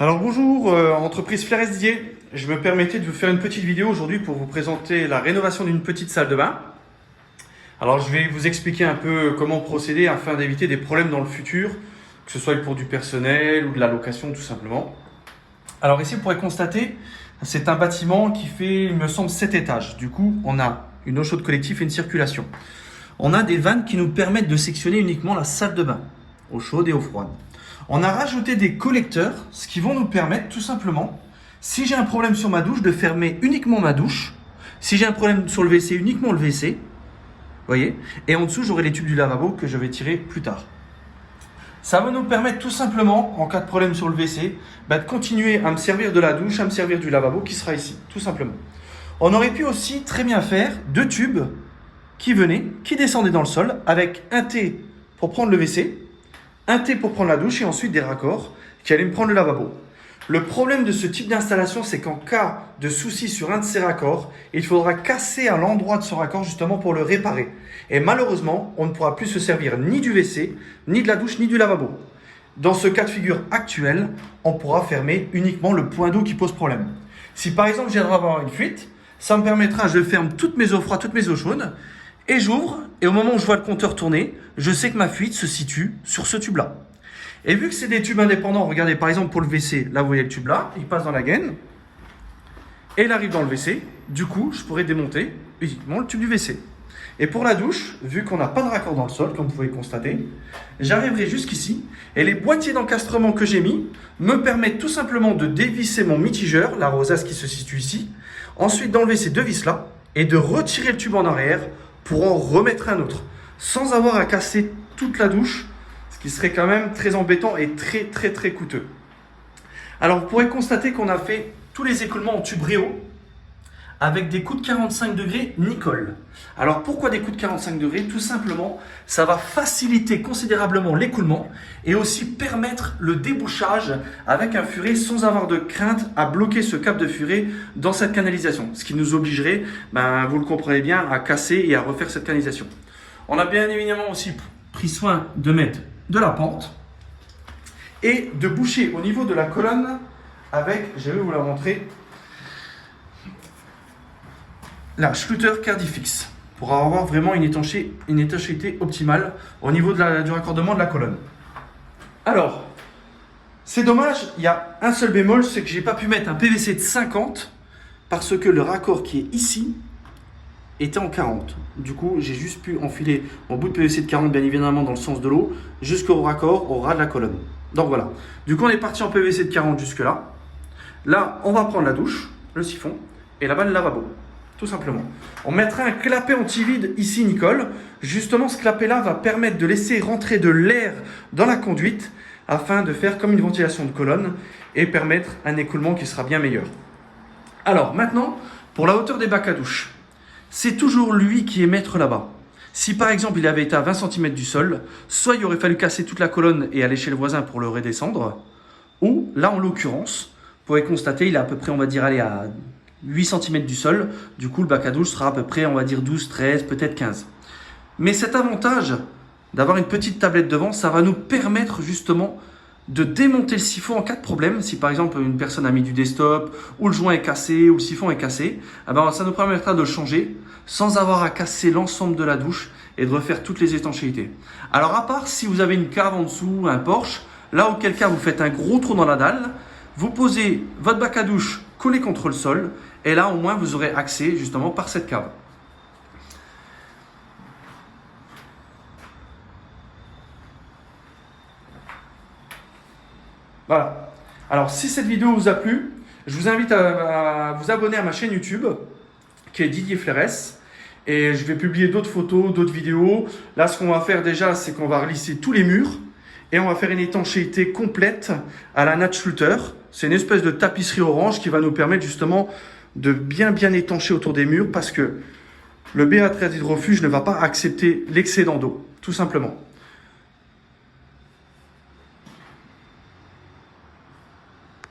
Alors bonjour, entreprise Flairès Didier. Je me permettais de vous faire une petite vidéo aujourd'hui pour vous présenter la rénovation d'une petite salle de bain. Alors je vais vous expliquer un peu comment procéder afin d'éviter des problèmes dans le futur, que ce soit pour du personnel ou de la location tout simplement. Alors ici vous pourrez constater, c'est un bâtiment qui fait, il me semble, 7 étages. Du coup, on a une eau chaude collective et une circulation. On a des vannes qui nous permettent de sectionner uniquement la salle de bain, eau chaude et eau froide. On a rajouté des collecteurs, ce qui vont nous permettre tout simplement, si j'ai un problème sur ma douche, de fermer uniquement ma douche. Si j'ai un problème sur le WC, uniquement le WC. Voyez. Et en dessous, j'aurai les tubes du lavabo que je vais tirer plus tard. Ça va nous permettre tout simplement, en cas de problème sur le WC, de continuer à me servir de la douche, à me servir du lavabo qui sera ici, tout simplement. On aurait pu aussi très bien faire 2 tubes qui venaient, qui descendaient dans le sol, avec un T pour prendre le WC, un T pour prendre la douche et ensuite des raccords qui allaient me prendre le lavabo. Le problème de ce type d'installation, c'est qu'en cas de souci sur un de ces raccords, il faudra casser à l'endroit de ce raccord justement pour le réparer. Et malheureusement, on ne pourra plus se servir ni du WC, ni de la douche, ni du lavabo. Dans ce cas de figure actuel, on pourra fermer uniquement le point d'eau qui pose problème. Si par exemple, j'aimerais avoir une fuite, ça me permettra, je ferme toutes mes eaux froides, toutes mes eaux chaudes, et j'ouvre, et au moment où je vois le compteur tourner, je sais que ma fuite se situe sur ce tube-là. Et vu que c'est des tubes indépendants, regardez par exemple pour le WC, là vous voyez le tube là, il passe dans la gaine, et il arrive dans le WC, du coup je pourrais démonter uniquement le tube du WC. Et pour la douche, vu qu'on n'a pas de raccord dans le sol, comme vous pouvez constater, j'arriverai jusqu'ici, et les boîtiers d'encastrement que j'ai mis me permettent tout simplement de dévisser mon mitigeur, la rosace qui se situe ici, ensuite d'enlever ces 2 vis-là, et de retirer le tube en arrière, pour en remettre un autre, sans avoir à casser toute la douche, ce qui serait quand même très embêtant et très coûteux. Alors vous pourrez constater qu'on a fait tous les écoulements en tube Réo, avec des coups de 45 degrés Nicole. Alors pourquoi des coups de 45 degrés? Tout simplement, ça va faciliter considérablement l'écoulement et aussi permettre le débouchage avec un furet sans avoir de crainte à bloquer ce câble de furet dans cette canalisation. Ce qui nous obligerait, vous le comprenez bien, à casser et à refaire cette canalisation. On a bien évidemment aussi pris soin de mettre de la pente et de boucher au niveau de la colonne avec, je vais vous la montrer, la Schluter Cardifix pour avoir vraiment une étanchéité optimale au niveau du raccordement de la colonne. Alors, c'est dommage, il y a un seul bémol, c'est que j'ai pas pu mettre un PVC de 50 parce que le raccord qui est ici était en 40. Du coup, j'ai juste pu enfiler mon bout de PVC de 40 bien évidemment dans le sens de l'eau jusqu'au raccord au ras de la colonne. Donc voilà. Du coup, on est parti en PVC de 40 jusque là. Là, on va prendre la douche, le siphon et là-bas le lavabo. Tout simplement. On mettra un clapet anti-vide ici, Nicole. Justement, ce clapet-là va permettre de laisser rentrer de l'air dans la conduite afin de faire comme une ventilation de colonne et permettre un écoulement qui sera bien meilleur. Alors maintenant, pour la hauteur des bacs à douche, c'est toujours lui qui est maître là-bas. Si par exemple il avait été à 20 cm du sol, soit il aurait fallu casser toute la colonne et aller chez le voisin pour le redescendre, ou là en l'occurrence, vous pouvez constater, il est à peu près, on va dire, aller à 8 cm du sol, du coup le bac à douche sera à peu près, on va dire 12, 13, peut-être 15. Mais cet avantage d'avoir une petite tablette devant, ça va nous permettre justement de démonter le siphon en cas de problème. Si par exemple une personne a mis du desktop, ou le joint est cassé, ou le siphon est cassé, ça nous permettra de le changer sans avoir à casser l'ensemble de la douche et de refaire toutes les étanchéités. Alors à part si vous avez une cave en dessous, un Porsche, là auquel cas vous faites un gros trou dans la dalle, vous posez votre bac à douche collé contre le sol, et là au moins vous aurez accès justement par cette cave. Voilà. Alors si cette vidéo vous a plu, je vous invite à vous abonner à ma chaîne YouTube qui est Didier Flairès. Et je vais publier d'autres photos, d'autres vidéos. Là ce qu'on va faire déjà, c'est qu'on va relisser tous les murs. Et on va faire une étanchéité complète à la Nat Schluter. C'est une espèce de tapisserie orange qui va nous permettre justement de bien étancher autour des murs parce que le BA13 hydrofuge ne va pas accepter l'excédent d'eau, tout simplement.